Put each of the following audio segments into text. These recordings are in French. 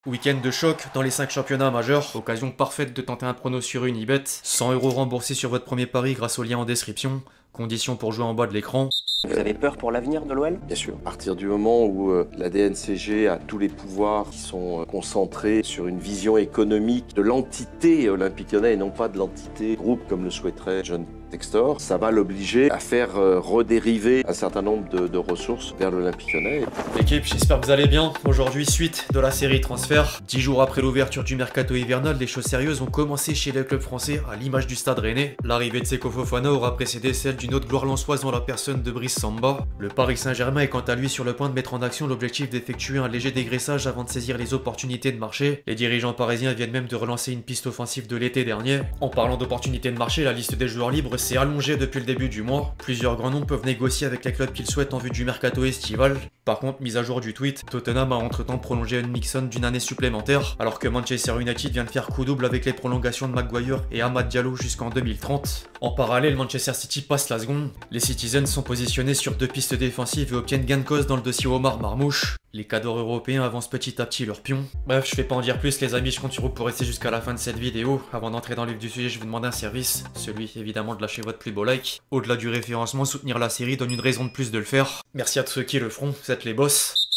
Week-end de choc dans les 5 championnats majeurs, occasion parfaite de tenter un prono sur Unibet, 100 € remboursés sur votre premier pari grâce au lien en description, conditions pour jouer en bas de l'écran. Vous avez peur pour l'avenir de l'OL? Bien sûr. À partir du moment où la DNCG a tous les pouvoirs qui sont concentrés sur une vision économique de l'entité Olympique Lyonnais et non pas de l'entité groupe comme le souhaiterait John Textor, ça va l'obliger à faire redériver un certain nombre de ressources vers l'Olympique Lyonnais. L'équipe, j'espère que vous allez bien. Aujourd'hui, suite de la série transfert. 10 jours après l'ouverture du mercato hivernal, les choses sérieuses ont commencé chez les clubs français à l'image du Stade Rennais. L'arrivée de Seko Fofana aura précédé celle d'une autre gloire lensoise dans la personne de Brice Samba. Le Paris Saint-Germain est quant à lui sur le point de mettre en action l'objectif d'effectuer un léger dégraissage avant de saisir les opportunités de marché. Les dirigeants parisiens viennent même de relancer une piste offensive de l'été dernier. En parlant d'opportunités de marché, la liste des joueurs libres s'est allongée depuis le début du mois. Plusieurs grands noms peuvent négocier avec les clubs qu'ils souhaitent en vue du mercato estival. Par contre, mise à jour du tweet, Tottenham a entre-temps prolongé Mixon d'une année supplémentaire, alors que Manchester United vient de faire coup double avec les prolongations de Maguire et Amad Diallo jusqu'en 2030. En parallèle, Manchester City passe la seconde. Les Citizens sont positionnés sur 2 pistes défensives et obtiennent gain de cause dans le dossier Omar Marmouche. Les cadors européens avancent petit à petit leur pion. Bref, je vais pas en dire plus les amis, je compte sur vous pour rester jusqu'à la fin de cette vidéo. Avant d'entrer dans le vif du sujet, je vous demande un service, celui évidemment de lâcher votre plus beau like. Au-delà du référencement, soutenir la série donne une raison de plus de le faire. Merci à tous ceux qui le feront, vous êtes les boss.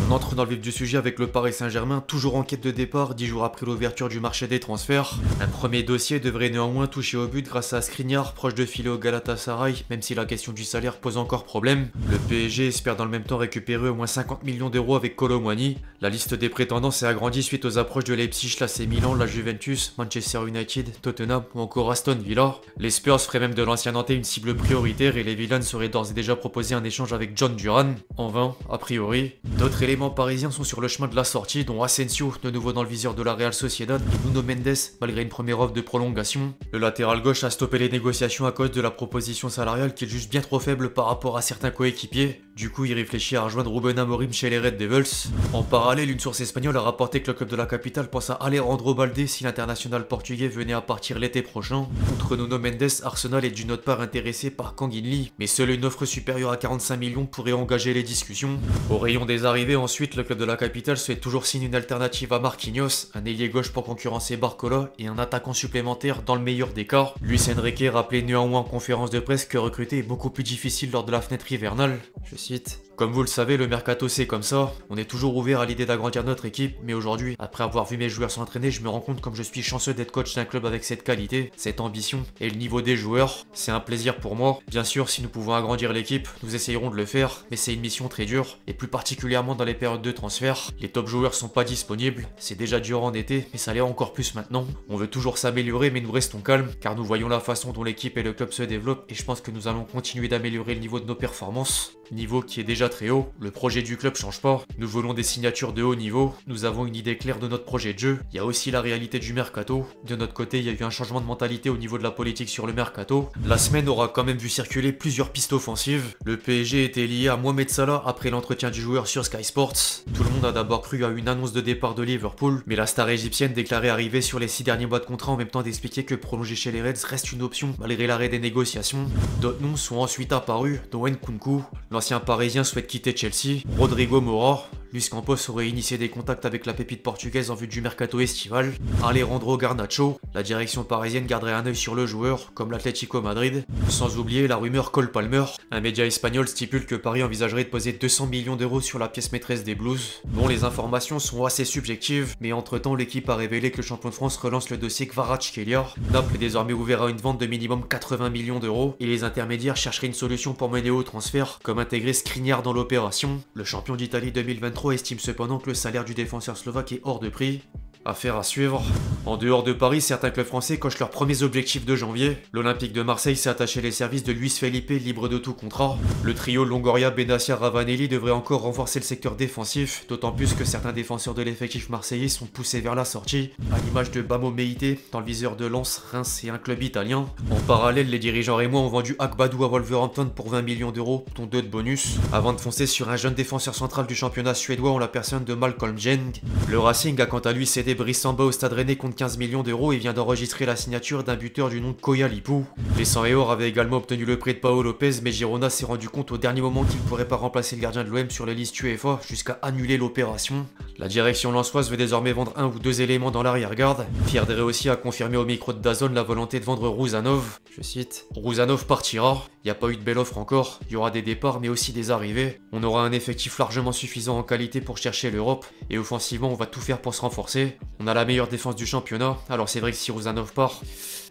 On entre dans le vif du sujet avec le Paris Saint-Germain, toujours en quête de départ, 10 jours après l'ouverture du marché des transferts. Un premier dossier devrait néanmoins toucher au but grâce à Skriniar, proche de filer au Galatasaray, même si la question du salaire pose encore problème. Le PSG espère dans le même temps récupérer au moins 50 millions d'euros avec Kolo Muani. La liste des prétendants s'est agrandie suite aux approches de Leipzig, l'AC Milan, la Juventus, Manchester United, Tottenham ou encore Aston Villa. Les Spurs feraient même de l'ancien Nantais une cible prioritaire et les Villains auraient d'ores et déjà proposé un échange avec John Duran. En vain, a priori. D'autres éléments parisiens sont sur le chemin de la sortie, dont Asensio, de nouveau dans le viseur de la Real Sociedad, et Nuno Mendes, malgré une première offre de prolongation. Le latéral gauche a stoppé les négociations à cause de la proposition salariale qu'il juge bien trop faible par rapport à certains coéquipiers. Du coup, il réfléchit à rejoindre Ruben Amorim chez les Red Devils. En parallèle, une source espagnole a rapporté que le club de la capitale pense à Alejandro Balde si l'international portugais venait à partir l'été prochain. Outre Nuno Mendes, Arsenal est d'une autre part intéressé par Kang In Lee, mais seule une offre supérieure à 45 millions pourrait engager les discussions. Au rayon des arrivées, ensuite, le club de la capitale souhaite toujours signer une alternative à Marquinhos, un ailier gauche pour concurrencer Barcola et un attaquant supplémentaire dans le meilleur des cas. Luis Enrique rappelait néanmoins en conférence de presse que recruter est beaucoup plus difficile lors de la fenêtre hivernale. Je cite: comme vous le savez, le mercato c'est comme ça, on est toujours ouvert à l'idée d'agrandir notre équipe, mais aujourd'hui, après avoir vu mes joueurs s'entraîner, je me rends compte comme je suis chanceux d'être coach d'un club avec cette qualité, cette ambition et le niveau des joueurs. C'est un plaisir pour moi. Bien sûr, si nous pouvons agrandir l'équipe, nous essayerons de le faire, mais c'est une mission très dure, et plus particulièrement dans les périodes de transfert. Les top joueurs sont pas disponibles, c'est déjà dur en été, mais ça l'est encore plus maintenant. On veut toujours s'améliorer, mais nous restons calmes, car nous voyons la façon dont l'équipe et le club se développent, et je pense que nous allons continuer d'améliorer le niveau de nos performances. Niveau qui est déjà très haut, le projet du club change pas, nous voulons des signatures de haut niveau, nous avons une idée claire de notre projet de jeu, il y a aussi la réalité du mercato. De notre côté, il y a eu un changement de mentalité au niveau de la politique sur le mercato. La semaine aura quand même vu circuler plusieurs pistes offensives. Le PSG était lié à Mohamed Salah après l'entretien du joueur sur Sky Sports. Tout le monde a d'abord cru à une annonce de départ de Liverpool, mais la star égyptienne déclarait arriver sur les 6 derniers mois de contrat en même temps d'expliquer que prolonger chez les Reds reste une option malgré l'arrêt des négociations. D'autres noms sont ensuite apparus, dont Nkunku. L'ancien parisien souhaite quitter Chelsea. Rodrigo Mora. Luis Campos aurait initié des contacts avec la pépite portugaise en vue du mercato estival. Alejandro Garnacho, la direction parisienne garderait un œil sur le joueur, comme l'Atlético Madrid. Sans oublier la rumeur Cole Palmer. Un média espagnol stipule que Paris envisagerait de poser 200 millions d'euros sur la pièce maîtresse des Blues. Bon, les informations sont assez subjectives, mais entre-temps, l'équipe a révélé que le champion de France relance le dossier Kvaratskhelia. Naples est désormais ouvert à une vente de minimum 80 millions d'euros, et les intermédiaires chercheraient une solution pour mener au transfert, comme intégrer Skriniar dans l'opération. Le champion d'Italie 2023 estime cependant que le salaire du défenseur slovaque est hors de prix. Affaire à suivre. En dehors de Paris, certains clubs français cochent leurs premiers objectifs de janvier. L'Olympique de Marseille s'est attaché les services de Luis Felipe, libre de tout contrat. Le trio Longoria, Benassia, Ravanelli devrait encore renforcer le secteur défensif, d'autant plus que certains défenseurs de l'effectif marseillais sont poussés vers la sortie, à l'image de Bamo Meïté, dans le viseur de Lens, Reims et un club italien. En parallèle, les dirigeants rémois ont vendu Akbadou à Wolverhampton pour 20 millions d'euros, dont 2 de bonus, avant de foncer sur un jeune défenseur central du championnat suédois en la personne de Malcolm Jeng. Le Racing a quant à lui cédé Brice Samba au Stade Rennais contre 75 millions d'euros et vient d'enregistrer la signature d'un buteur du nom de Koya Lipou. Les 100 et or avaient également obtenu le prêt de Paolo Lopez, mais Girona s'est rendu compte au dernier moment qu'il ne pourrait pas remplacer le gardien de l'OM sur les listes UEFA jusqu'à annuler l'opération. La direction lensoise veut désormais vendre un ou deux éléments dans l'arrière-garde. Pierre Drey aussi a confirmé au micro de DAZN la volonté de vendre Rouzanov. Je cite, Rouzanov partira. Il n'y a pas eu de belle offre encore, il y aura des départs mais aussi des arrivées. On aura un effectif largement suffisant en qualité pour chercher l'Europe et offensivement on va tout faire pour se renforcer. On a la meilleure défense du championnat, alors c'est vrai que si Rouzanov part,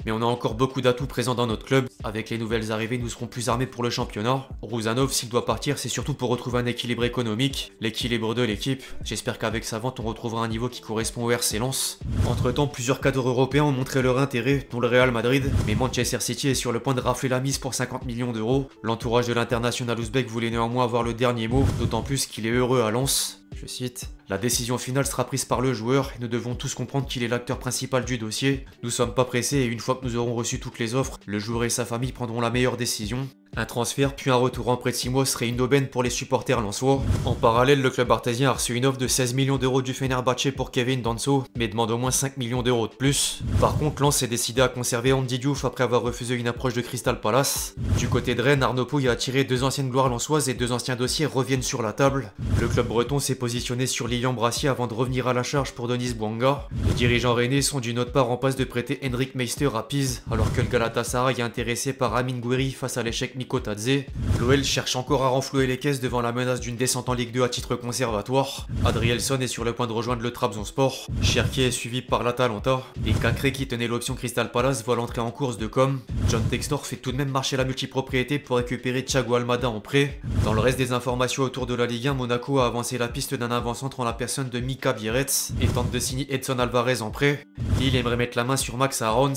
mais on a encore beaucoup d'atouts présents dans notre club. Avec les nouvelles arrivées, nous serons plus armés pour le championnat. Rouzanov, s'il doit partir, c'est surtout pour retrouver un équilibre économique, l'équilibre de l'équipe. J'espère qu'avec sa vente, on retrouvera un niveau qui correspond au RC Lens. Entre temps, plusieurs cadres européens ont montré leur intérêt, dont le Real Madrid, mais Manchester City est sur le point de rafler la mise pour 50 millions d'euros. L'entourage de l'international ouzbek voulait néanmoins avoir le dernier mot, d'autant plus qu'il est heureux à Lens. Je cite, la décision finale sera prise par le joueur et nous devons tous comprendre qu'il est l'acteur principal du dossier. Nous sommes pas pressés et une fois que nous aurons reçu toutes les offres, le joueur et sa famille prendront la meilleure décision. Un transfert puis un retour en prêt de 6 mois serait une aubaine pour les supporters lensois. En parallèle, le club artésien a reçu une offre de 16 millions d'euros du Fenerbahçe pour Kevin Danso, mais demande au moins 5 millions d'euros de plus. Par contre, Lens s'est décidé à conserver Andy Diouf après avoir refusé une approche de Crystal Palace. Du côté de Rennes, Arnaud Pouille a attiré 2 anciennes gloires lensoises et 2 anciens dossiers reviennent sur la table. Le club breton s'est positionné sur Lilian Brassier avant de revenir à la charge pour Denis Bouanga. Les dirigeants rennais sont d'une autre part en passe de prêter Henrik Meister à Pise, alors que le Galatasaray est intéressé par Amin Gouiri face à l'échec Mikotadze. L'OL cherche encore à renflouer les caisses devant la menace d'une descente en Ligue 2 à titre conservatoire. Adrielson est sur le point de rejoindre le Trabzonspor. Cherki est suivi par l'Atalanta. Et Cacré, qui tenait l'option Crystal Palace, voit l'entrée en course de com. John Textor fait tout de même marcher la multipropriété pour récupérer Thiago Almada en prêt. Dans le reste des informations autour de la Ligue 1, Monaco a avancé la piste d'un avant-centre en la personne de Mika Bierretz et tente de signer Edson Alvarez en prêt. Lille aimerait mettre la main sur Max Aarons.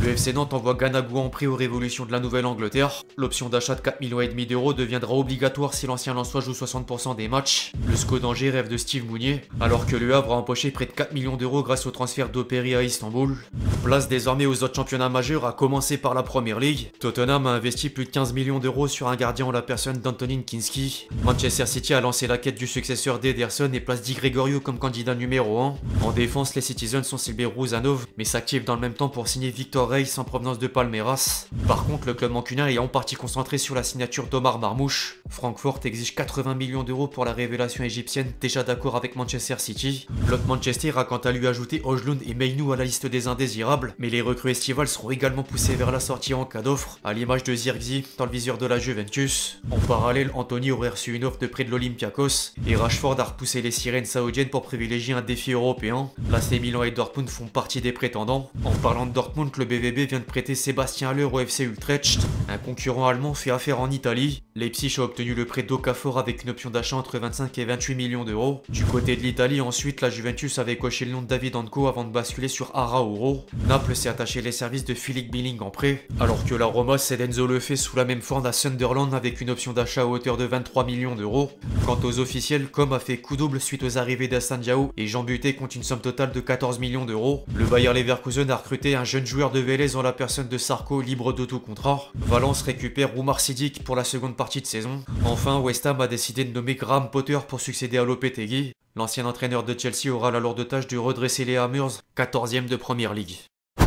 Le FC Nantes envoie Ganagou en prêt aux Révolutions de la Nouvelle-Angleterre. L'option d'achat de 4,5 millions d'euros deviendra obligatoire si l'ancien Lensois joue 60% des matchs. Le SCO d'Angers rêve de Steve Mounier, alors que le Havre a empoché près de 4 millions d'euros grâce au transfert d'Opéry à Istanbul. Place désormais aux autres championnats majeurs, à commencer par la Premier League. Tottenham a investi plus de 15 millions d'euros sur un gardien en la personne d'Antonin Kinski. Manchester City a lancé la quête du successeur d'Ederson et place Di Gregorio comme candidat numéro 1. En défense, les Citizens sont ciblés Rouzanov, mais s'activent dans le même temps pour signer Victor Reis en provenance de Palmeiras. Par contre, le club mancunien est en partie concentré sur la signature d'Omar Marmouche. Francfort exige 80 millions d'euros pour la révélation égyptienne, déjà d'accord avec Manchester City. L'autre Manchester a quant à lui ajouté Højlund et Meynou à la liste des indésirables, mais les recrues estivales seront également poussées vers la sortie en cas d'offre, à l'image de Zirkzee dans le viseur de la Juventus. En parallèle, Anthony aurait reçu une offre de près de l'Olympiakos, et Rashford a repoussé les sirènes saoudiennes pour privilégier un défi européen. L'AC Milan et Dortmund font partie des prétendants. En parlant de Dortmund, le BVB vient de prêter Sébastien Haller au FC Utrecht. Un concurrent allemand fait affaire en Italie. Leipzig a obtenu le prêt d'Okafor avec une option d'achat entre 25 et 28 millions d'euros. Du côté de l'Italie, ensuite, la Juventus avait coché le nom de David Anco avant de basculer sur Araouro. Naples s'est attaché les services de Philippe Billing en prêt, alors que la Roma cède Enzo Lefebvre sous la même forme à Sunderland avec une option d'achat à hauteur de 23 millions d'euros. Quant aux officiels, Com a fait coup double suite aux arrivées d'Hassane Diao et Jean Buté compte une somme totale de 14 millions d'euros. Le Bayer Leverkusen a recruté un jeune joueur de Vélez en la personne de Sarko, libre de tout contrat. Valence récupère Oumar Sidik pour la seconde partie de saison. Enfin, West Ham a décidé de nommer Graham Potter pour succéder à Lopetegui. L'ancien entraîneur de Chelsea aura la lourde tâche de redresser les Hammers, 14e de Premier League.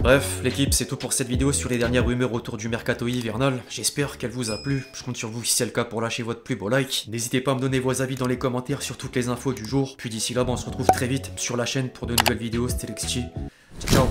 Bref, l'équipe, c'est tout pour cette vidéo sur les dernières rumeurs autour du mercato hivernal. J'espère qu'elle vous a plu. Je compte sur vous si c'est le cas pour lâcher votre plus beau like. N'hésitez pas à me donner vos avis dans les commentaires sur toutes les infos du jour. Puis d'ici là, on se retrouve très vite sur la chaîne pour de nouvelles vidéos. C'était Lexchi. Ciao.